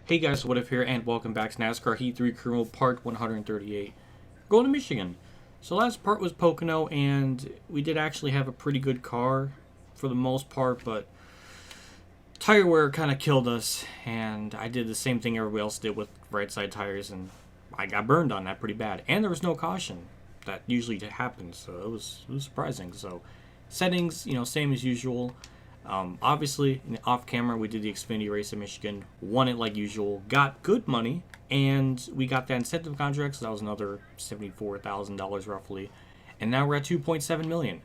Hey guys, What If here, and welcome back to NASCAR Heat 3 Career Mode Part 138. Going to Michigan. So last part was Pocono, and we did actually have a pretty good car for the most part, but tire wear kind of killed us, and I did the same thing everybody else did with right side tires, and I got burned on that pretty bad. And there was no caution. That usually happens, so it was surprising. So settings, same as usual. Obviously, off camera, we did the Xfinity race in Michigan, won it like usual, got good money, and we got that incentive contract, so that was another $74,000 roughly, and now we're at $2.7 million,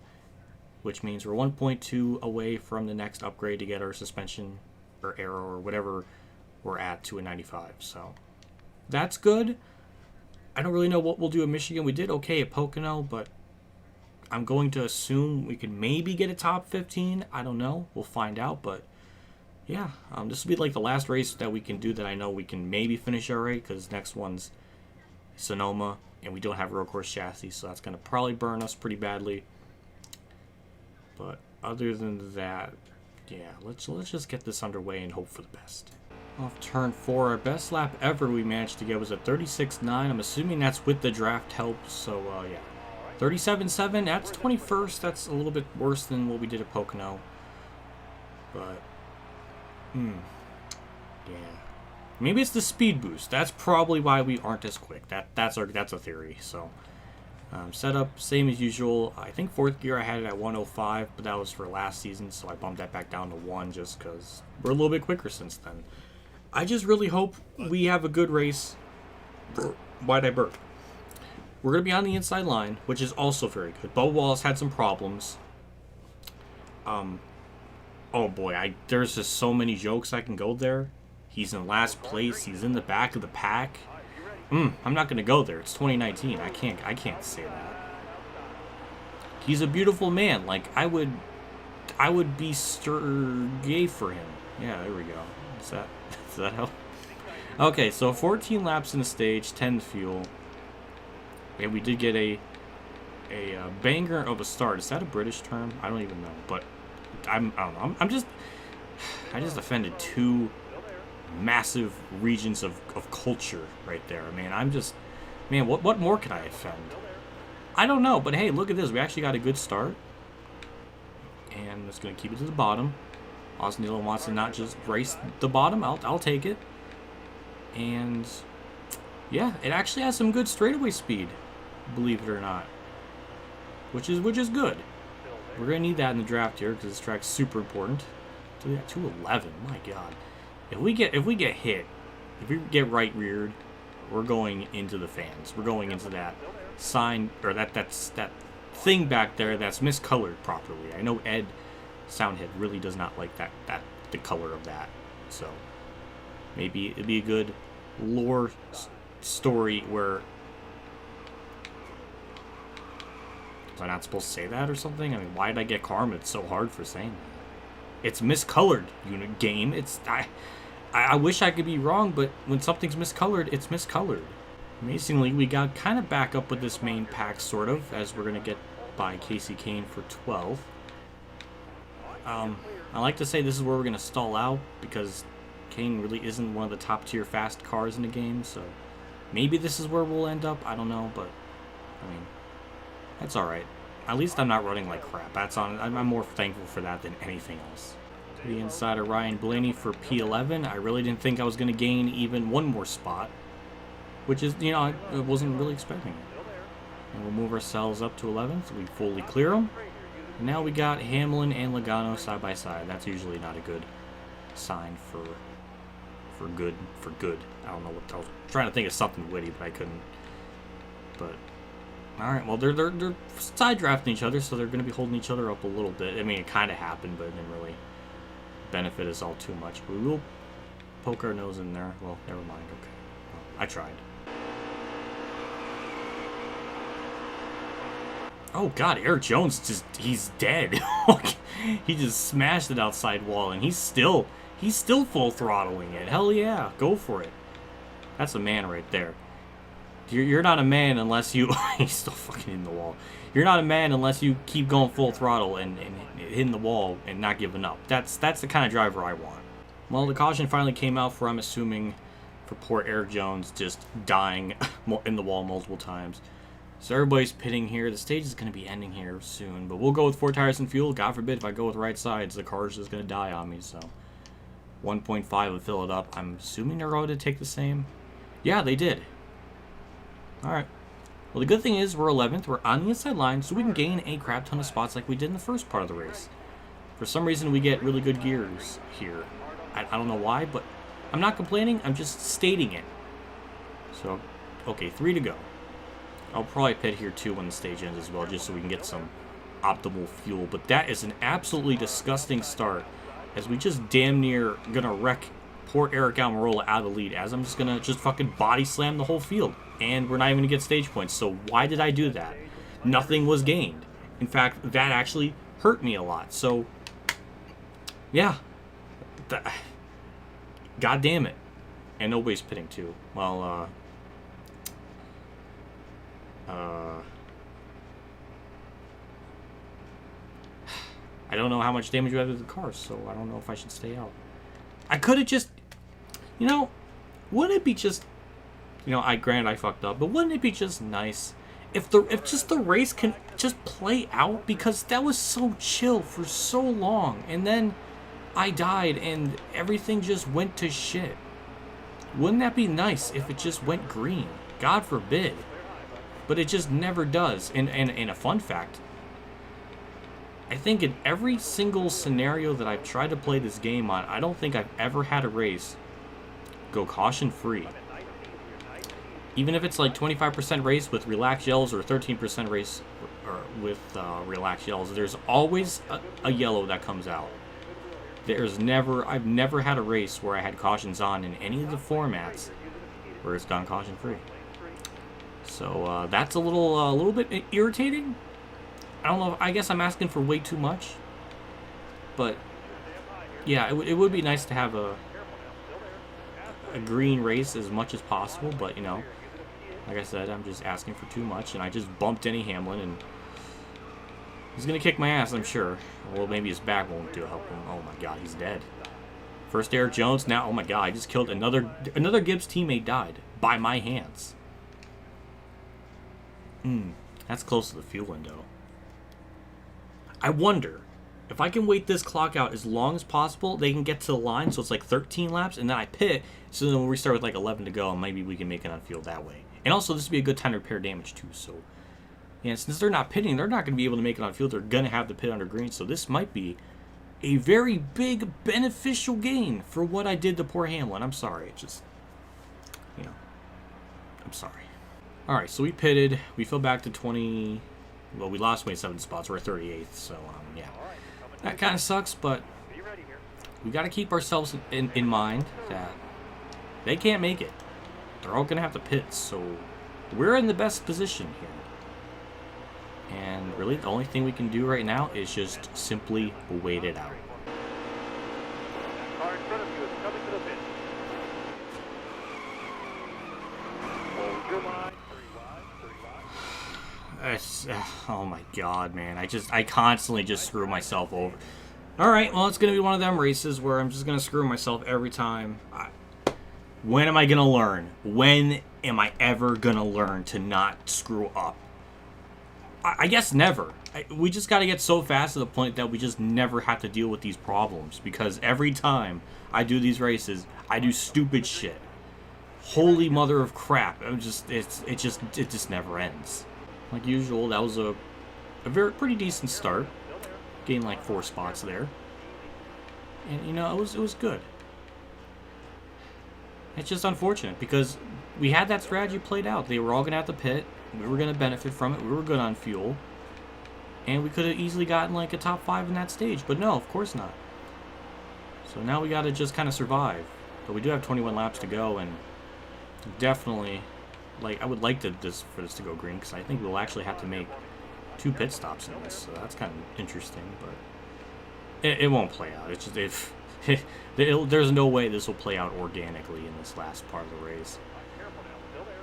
which means we're 1.2 away from the next upgrade to get our suspension or aero or whatever we're at to a 95. So that's good. I don't really know what we'll do in Michigan. We did okay at Pocono, but I'm going to assume we could maybe get a top 15. I don't know. We'll find out. But yeah, this will be like the last race that we can do that I know we can maybe finish all right, because next one's Sonoma, and we don't have a road course chassis, so that's going to probably burn us pretty badly. But other than that, yeah, let's just get this underway and hope for the best. Off turn 4, our best lap ever we managed to get was a 36.9. I'm assuming that's with the draft help, so yeah. 37.7, that's 21st. That's a little bit worse than what we did at Pocono. But, yeah. Maybe it's the speed boost. That's probably why we aren't as quick. That's a theory. So, setup, same as usual. I think fourth gear I had it at 105, but that was for last season, so I bumped that back down to 1 just because we're a little bit quicker since then. I just really hope we have a good race. Why'd I burp? We're going to be on the inside line, which is also very good. Bo Wallace had some problems. Oh boy, there's just so many jokes I can go there. He's in last place. He's in the back of the pack. I'm not going to go there. It's 2019. I can't say that. He's a beautiful man. Like, I would be gay for him. Yeah, there we go. Does that help? Okay, so 14 laps in the stage, 10 fuel. And we did get a banger of a start. Is that a British term? I don't even know. But I don't know. I just offended two massive regions of culture right there. Man, what more could I offend? I don't know. But hey, look at this. We actually got a good start. And I'm just going to keep it to the bottom. Austin Dillon wants to not just race the bottom. I'll take it. And yeah, it actually has some good straightaway speed, believe it or not, which is good. We're gonna need that in the draft here because this track's super important. 211, my God! If we get hit, if we get right reared, we're going into the fans. We're going into that sign or that thing back there that's miscolored properly. I know Ed Soundhead really does not like the color of that, so maybe it'd be a good lore story where was I not supposed to say that or something? I mean, why did I get karma? It's so hard for saying that. It's miscolored, game. I wish I could be wrong, but when something's miscolored, it's miscolored. Amazingly, we got kind of back up with this main pack, sort of, as we're gonna get by Casey Kane for 12. I like to say this is where we're gonna stall out because Kane really isn't one of the top tier fast cars in the game, so maybe this is where we'll end up. I don't know, but I mean, that's all right. At least I'm not running like crap. I'm more thankful for that than anything else. To the inside of Ryan Blaney for P11. I really didn't think I was going to gain even one more spot, which is, I wasn't really expecting it. And we'll move ourselves up to 11th. So we fully clear them. And now we got Hamlin and Logano side by side. That's usually not a good sign for good. I don't know what I was trying to think of something witty, but I couldn't. But all right, well they're side drafting each other, so they're going to be holding each other up a little bit. I mean, it kind of happened, but it didn't really benefit us all too much. But we will poke our nose in there. Well, never mind. Okay, well, I tried. Oh God, Eric Jones he's dead. He just smashed it outside wall, and he's still full throttling it. Hell yeah, go for it. That's a man right there. You're not a man unless you... He's still fucking in the wall. You're not a man unless you keep going full throttle and hitting the wall and not giving up. That's the kind of driver I want. Well, the caution finally came out for, I'm assuming, for poor Eric Jones just dying in the wall multiple times. So everybody's pitting here. The stage is going to be ending here soon. But we'll go with 4 tires and fuel. God forbid if I go with right sides, the car's just going to die on me. So 1.5 would fill it up. I'm assuming they're going to take the same. Yeah, they did. Alright. Well, the good thing is we're 11th. We're on the inside line, so we can gain a crap ton of spots like we did in the first part of the race. For some reason, we get really good gears here. I don't know why, but I'm not complaining. I'm just stating it. So, okay, 3 to go. I'll probably pit here too when the stage ends as well, just so we can get some optimal fuel. But that is an absolutely disgusting start, as we just damn near gonna wreck poor Eric Almirola out of the lead, as I'm just gonna fucking body slam the whole field. And we're not even gonna get stage points, so why did I do that? Nothing was gained. In fact, that actually hurt me a lot. So, yeah. God damn it. And nobody's pitting too. Well, I don't know how much damage we have to the cars, so I don't know if I should stay out. I could have just, you know, wouldn't it be just, you know, granted I fucked up, but wouldn't it be just nice if just the race can just play out, because that was so chill for so long, and then I died and everything just went to shit. Wouldn't that be nice if it just went green? God forbid. But it just never does. And a fun fact, I think in every single scenario that I've tried to play this game on, I don't think I've ever had a race go caution-free. Even if it's like 25% race with relaxed yellows or 13% race with relaxed yellows, there's always a yellow that comes out. I've never had a race where I had cautions on in any of the formats where it's gone caution-free. So that's a little bit irritating. I don't know. I guess I'm asking for way too much. But yeah, it would be nice to have a green race as much as possible. But you know, like I said, I'm just asking for too much, and I just bumped Denny Hamlin, and he's gonna kick my ass, I'm sure. Well, maybe his back won't help him. Oh my God, he's dead. First Eric Jones. Now, oh my God, I just killed another Gibbs teammate. Died by my hands. That's close to the fuel window. I wonder if I can wait this clock out as long as possible, they can get to the line, so it's like 13 laps, and then I pit, so then we'll restart with like 11 to go, and maybe we can make it on field that way. And also, this would be a good time to repair damage too, so yeah, since they're not pitting, they're not going to be able to make it on field. They're going to have to pit under green, so this might be a very big beneficial gain for what I did to poor Hamlin. I'm sorry. It just, you know, I'm sorry. All right, so we pitted. We fell back to 20. Well, we lost 27 spots. We're at 38th, so yeah. That kind of sucks, but we got to keep ourselves in mind that they can't make it. They're all going to have to pit, so we're in the best position here. And really, the only thing we can do right now is just simply wait it out. Car in front of you is coming to the pit. Hold your line. 3 wide. Oh my God, man. I constantly just screw myself over. Alright, well, it's going to be one of them races where I'm just going to screw myself every time. When am I going to learn? When am I ever going to learn to not screw up? I guess never. We just got to get so fast to the point that we just never have to deal with these problems. Because every time I do these races, I do stupid shit. Holy mother of crap. It just never ends. Like usual, that was a pretty decent start. Gained like 4 spots there. And, you know, it was good. It's just unfortunate because we had that strategy played out. They were all going to have to pit. We were going to benefit from it. We were good on fuel. And we could have easily gotten like a top 5 in that stage. But no, of course not. So now we got to just kind of survive. But we do have 21 laps to go. And definitely, like, I would like for this to go green. Because I think we'll actually have to make 2 pit stops in this. So that's kind of interesting. But it won't play out. It's just, there's no way this will play out organically in this last part of the race.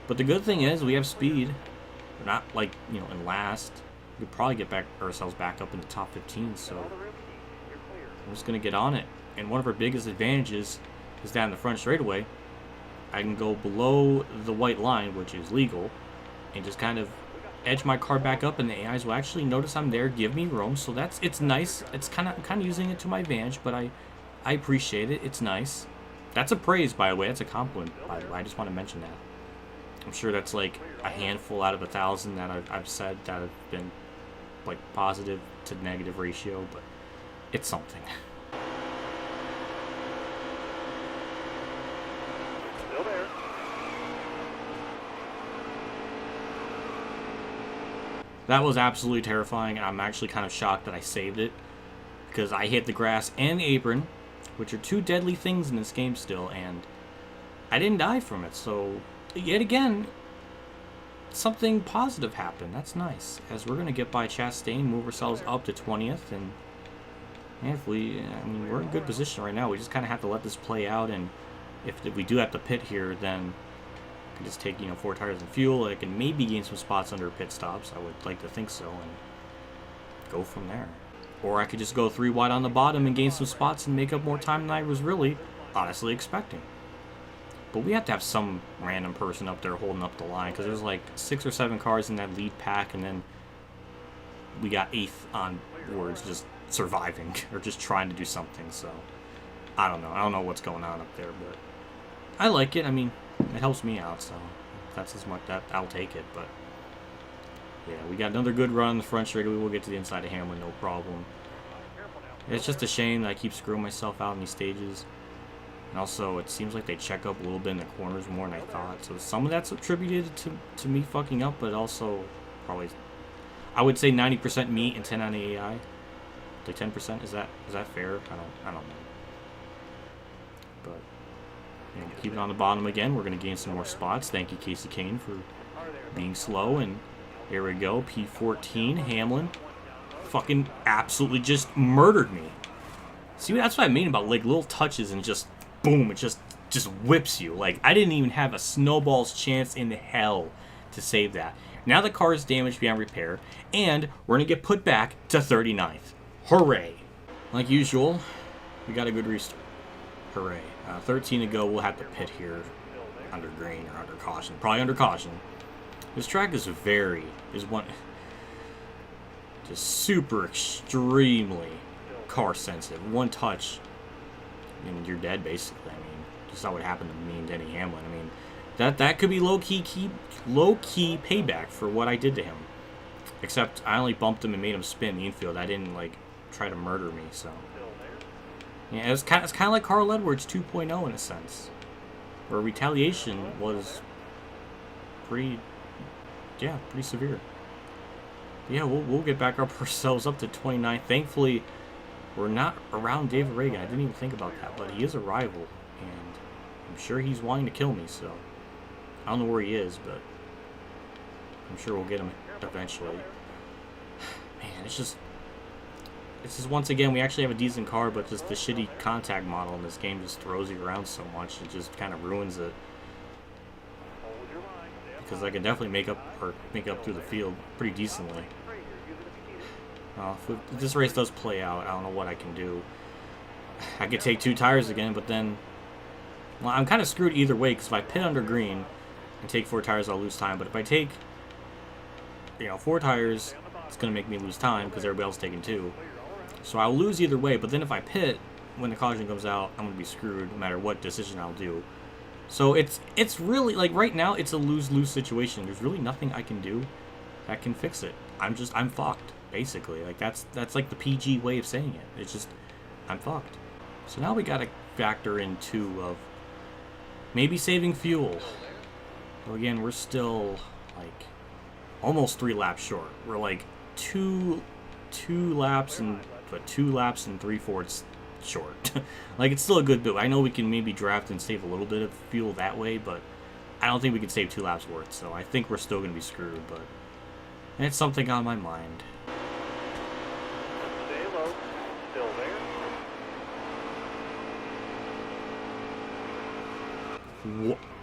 But the good thing is we have speed. We're not like, you know, in last. We could probably get ourselves back up in the top 15. So we're just going to get on it. And one of our biggest advantages is down the front straightaway. I can go below the white line, which is legal, and just kind of edge my car back up, and the AIs will actually notice I'm there, give me room. So it's nice. It's kind of using it to my advantage, but I appreciate it. It's nice. That's a praise, by the way. That's a compliment, by the way. I just want to mention that. I'm sure that's like a handful out of 1,000 that I've said that have been like positive to negative ratio, but it's something. Still there. That was absolutely terrifying, and I'm actually kind of shocked that I saved it, because I hit the grass and the apron, which are two deadly things in this game still, and I didn't die from it. So yet again, something positive happened. That's nice. As we're going to get by Chastain, move ourselves up to 20th, and if we, I mean, we're in good position right now. We just kind of have to let this play out, and if we do have to pit here, then I can just take, 4 tires and fuel. I can maybe gain some spots under pit stops. I would like to think so, and go from there. Or I could just go 3 wide on the bottom and gain some spots and make up more time than I was really honestly expecting. But we have to have some random person up there holding up the line, because there's like 6 or 7 cars in that lead pack, and then we got 8th onwards just surviving or just trying to do something. So I don't know. I don't know what's going on up there, but I like it. I mean, it helps me out, so that's as much that I'll take it. But yeah, we got another good run on the front straight. We will get to the inside of Hamlin, no problem. It's just a shame that I keep screwing myself out in these stages. And also, it seems like they check up a little bit in the corners more than I thought. So some of that's attributed to me fucking up, but also probably, I would say 90% me and 10 on the AI. Like 10%, is that fair? I don't know. But keep it on the bottom again. We're gonna gain some more spots. Thank you, Casey Kane, for being slow. And here we go, P14 Hamlin, fucking absolutely just murdered me. See, that's what I mean about like little touches and just boom, it just whips you. Like, I didn't even have a snowball's chance in hell to save that. Now the car is damaged beyond repair, and we're going to get put back to 39th. Hooray. Like usual, we got a good restart. Hooray. 13 to go, we'll have to pit here under green or under caution. Probably under caution. This track is just super extremely car sensitive. One touch and you're dead, basically. I mean, just saw what happened to me and Denny Hamlin. I mean, that could be low-key payback for what I did to him. Except I only bumped him and made him spin the infield. I didn't like try to murder me. So yeah, it's kind of like Carl Edwards 2.0 in a sense, where retaliation was pretty severe. But yeah, we'll get back ourselves up to 29. Thankfully, we're not around David Reagan. I didn't even think about that, but he is a rival, and I'm sure he's wanting to kill me, so I don't know where he is, but I'm sure we'll get him eventually. Man, it's just once again, we actually have a decent car, but just the shitty contact model in this game just throws you around so much, it just kind of ruins it. Because I can definitely make up through the field pretty decently. If this race does play out, I don't know what I can do. I could take 2 tires again, but then, well, I'm kind of screwed either way, because if I pit under green and take 4 tires, I'll lose time. But if I take, 4 tires, it's going to make me lose time, because everybody else is taking 2. So I'll lose either way, but then if I pit, when the caution comes out, I'm going to be screwed no matter what decision I'll do. So it's really, like, right now, it's a lose-lose situation. There's really nothing I can do that can fix it. I'm fucked. Basically, like that's like the PG way of saying it. It's just, I'm fucked. So now we gotta factor in too of maybe saving fuel. So again, we're still like almost 3 laps short. We're like two laps and 3/4 short. Like, it's still a good build. I know we can maybe draft and save a little bit of fuel that way, but I don't think we can save 2 laps worth. So I think we're still gonna be screwed. But it's something on my mind.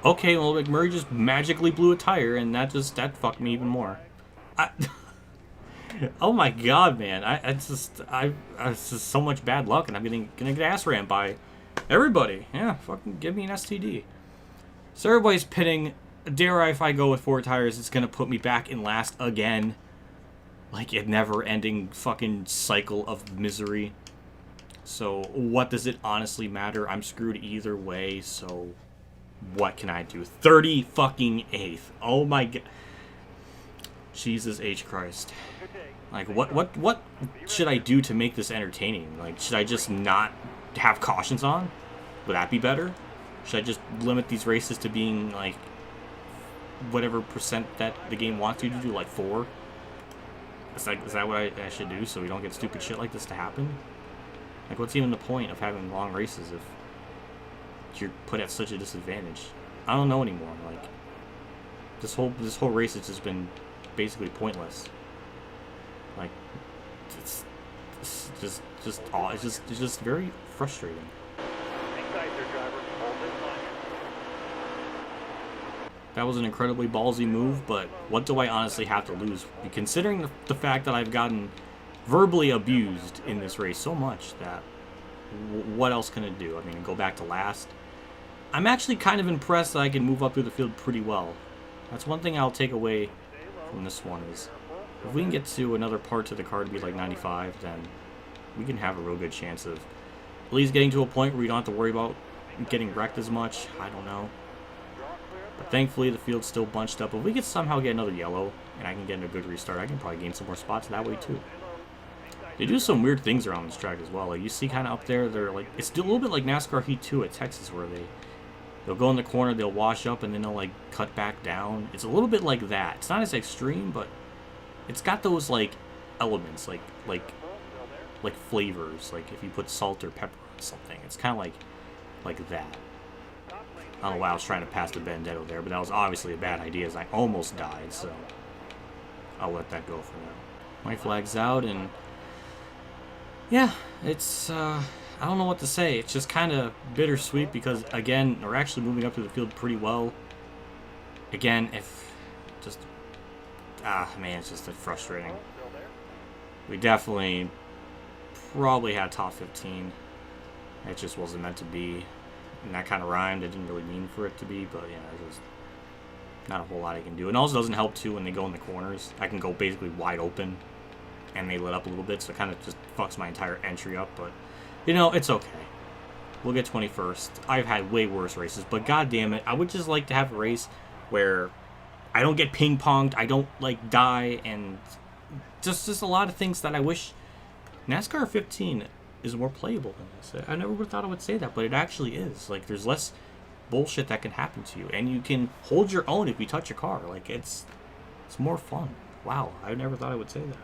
Okay, well, McMurray just magically blew a tire, and that fucked me even more. Oh my god, man! It's just so much bad luck, and I'm gonna get ass rammed by everybody. Yeah, fucking give me an STD. So everybody's pitting. Dare I, if I go with 4 tires, it's going to put me back in last again. Like a never-ending fucking cycle of misery. So what does it honestly matter? I'm screwed either way, so what can I do? 30 fucking 8th. Oh my god. Jesus H. Christ. Like, what should I do to make this entertaining? Like, should I just not have cautions on? Would that be better? Should I just limit these races to being, like, whatever percent that the game wants you to do, like 4? Is that what I should do so we don't get stupid shit like this to happen? Like, what's even the point of having long races if you're put at such a disadvantage? I don't know anymore. Like, this whole race has just been basically pointless. Like, it's just very frustrating. That was an incredibly ballsy move, but what do I honestly have to lose? Considering the fact that I've gotten verbally abused in this race so much that what else can it do? I mean, go back to last. I'm actually kind of impressed that I can move up through the field pretty well. That's one thing I'll take away from this one is if we can get to another part to the car to be like 95, then we can have a real good chance of at least getting to a point where we don't have to worry about getting wrecked as much. I don't know. But thankfully, the field's still bunched up. If we could somehow get another yellow, and I can get in a good restart, I can probably gain some more spots that way, too. They do some weird things around this track as well. Like, you see kind of up there, they're like... It's still a little bit like NASCAR Heat 2 at Texas, where they'll go in the corner, they'll wash up, and then they'll, like, cut back down. It's a little bit like that. It's not as extreme, but it's got those, like, elements, like flavors. Like, if you put salt or pepper on something, it's kind of like that. I don't know why I was trying to pass the Benedetto there, but that was obviously a bad idea as I almost died, so I'll let that go for now. White flag's out, and yeah, it's, I don't know what to say. It's just kind of bittersweet because, again, we're actually moving up through the field pretty well. Again, if just, man, it's just frustrating. We definitely probably had top 15. It just wasn't meant to be. And that kind of rhymed. It didn't really mean for it to be, but yeah, there's not a whole lot I can do. And also doesn't help too when they go in the corners. I can go basically wide open, and they lit up a little bit, so it kind of just fucks my entire entry up. But you know, it's okay. We'll get 21st. I've had way worse races, but god damn it, I would just like to have a race where I don't get ping ponged, I don't like die, and just a lot of things that I wish NASCAR 15 is more playable than this. I never would have thought I would say that, but it actually is. Like, there's less bullshit that can happen to you, and you can hold your own if you touch your car. Like, it's more fun. Wow, I never thought I would say that.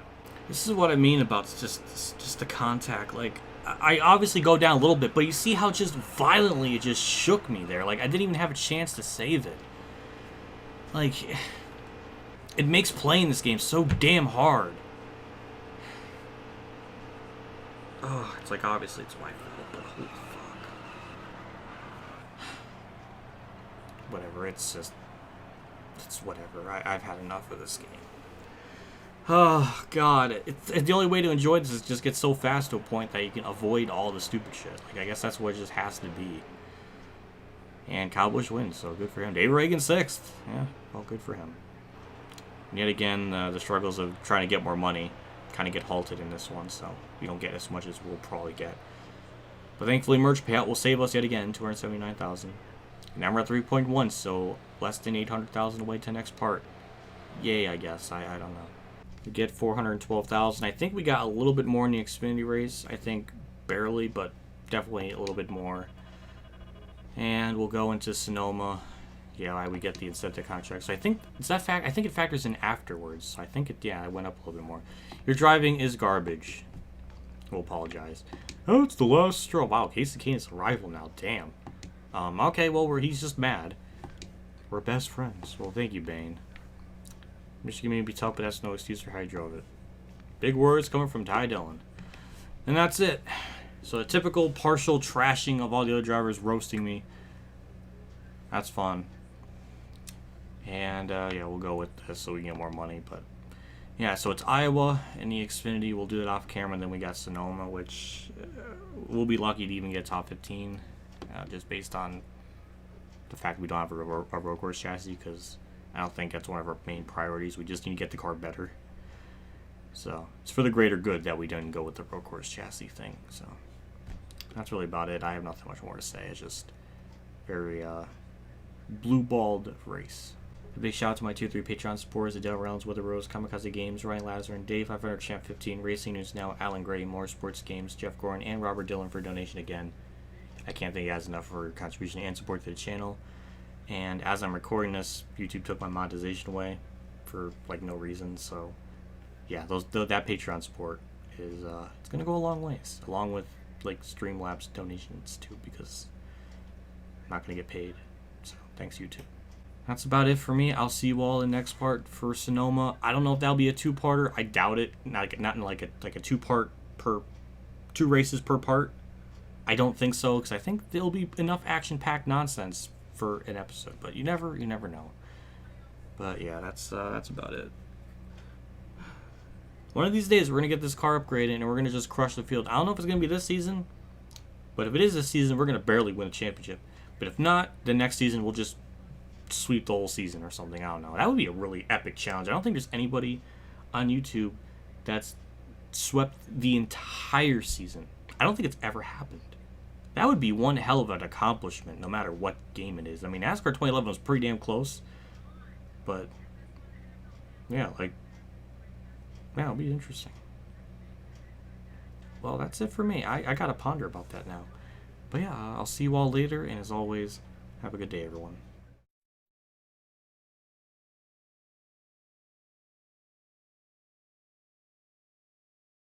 This is what I mean about just the contact. Like, I obviously go down a little bit, but you see how just violently it just shook me there. Like, I didn't even have a chance to save it. Like, it makes playing this game so damn hard. Oh, it's like, obviously it's my fault, but holy fuck. Whatever, it's whatever. I've had enough of this game. Oh, God. The only way to enjoy this is just get so fast to a point that you can avoid all the stupid shit. Like, I guess that's what it just has to be. And Kyle Busch wins, so good for him. Dave Reagan 6th. Yeah, well, good for him. And yet again, the struggles of trying to get more money kind of get halted in this one, so we don't get as much as we'll probably get. But thankfully, merch payout will save us yet again, $279,000. Now we're at 3.1, so less than 800,000 away to the next part. Yay, I guess. I don't know. We get 412,000. I think we got a little bit more in the Xfinity race. I think barely, but definitely a little bit more. And we'll go into Sonoma. Yeah, we get the incentive contract. So I think I think it factors in afterwards. So I think it went up a little bit more. Your driving is garbage. We'll apologize. Oh, it's the last straw. Wow, Casey Kane's a rival now. Damn. Okay, well, he's just mad. We're best friends. Well, thank you, Bane. Michigan may be tough, but that's no excuse for how you drove it. Big words coming from Ty Dillon. And that's it. So a typical partial trashing of all the other drivers roasting me. That's fun. And, yeah, we'll go with this so we can get more money. But, yeah, so it's Iowa and the Xfinity. We'll do it off camera. And then we got Sonoma, which we'll be lucky to even get top 15. Just based on the fact we don't have a road course chassis, because I don't think that's one of our main priorities. We just need to get the car better. So it's for the greater good that we didn't go with the road course chassis thing. So that's really about it. I have nothing much more to say. It's just very blue-balled race. A big shout out to my Tier 3 Patreon supporters: Adele Reynolds, Wither Rose, KamikazeGames, Ronnie Lazzarine, Dave 500 Champ 15, Racing News Now, Alan Gray, MotorsportsGames, Jeff Gorin, and Robert Dillon for donation again. I can't thank you guys enough for your contribution and support to the channel. And as I'm recording this, YouTube took my monetization away for like no reason. So yeah, that Patreon support is it's gonna go a long ways, along with like Streamlabs donations too, because I'm not gonna get paid. So thanks, YouTube. That's about it for me. I'll see you all in the next part for Sonoma. I don't know if that'll be a two-parter. I doubt it. Not in like a two-part per 2 races per part. I don't think so, because I think there'll be enough action-packed nonsense for an episode. But you never know. But yeah, that's about it. One of these days, we're gonna get this car upgraded and we're gonna just crush the field. I don't know if it's gonna be this season, but if it is this season, we're gonna barely win a championship. But if not, the next season we'll just sweep the whole season or something. I don't know. That would be a really epic challenge. I don't think there's anybody on YouTube that's swept the entire season. I don't think it's ever happened. That would be one hell of an accomplishment, no matter what game it is. I mean, NASCAR 2011 was pretty damn close, but yeah, it'll be interesting. Well, that's it for me. I gotta ponder about that now. But yeah, I'll see you all later, and as always, have a good day, everyone.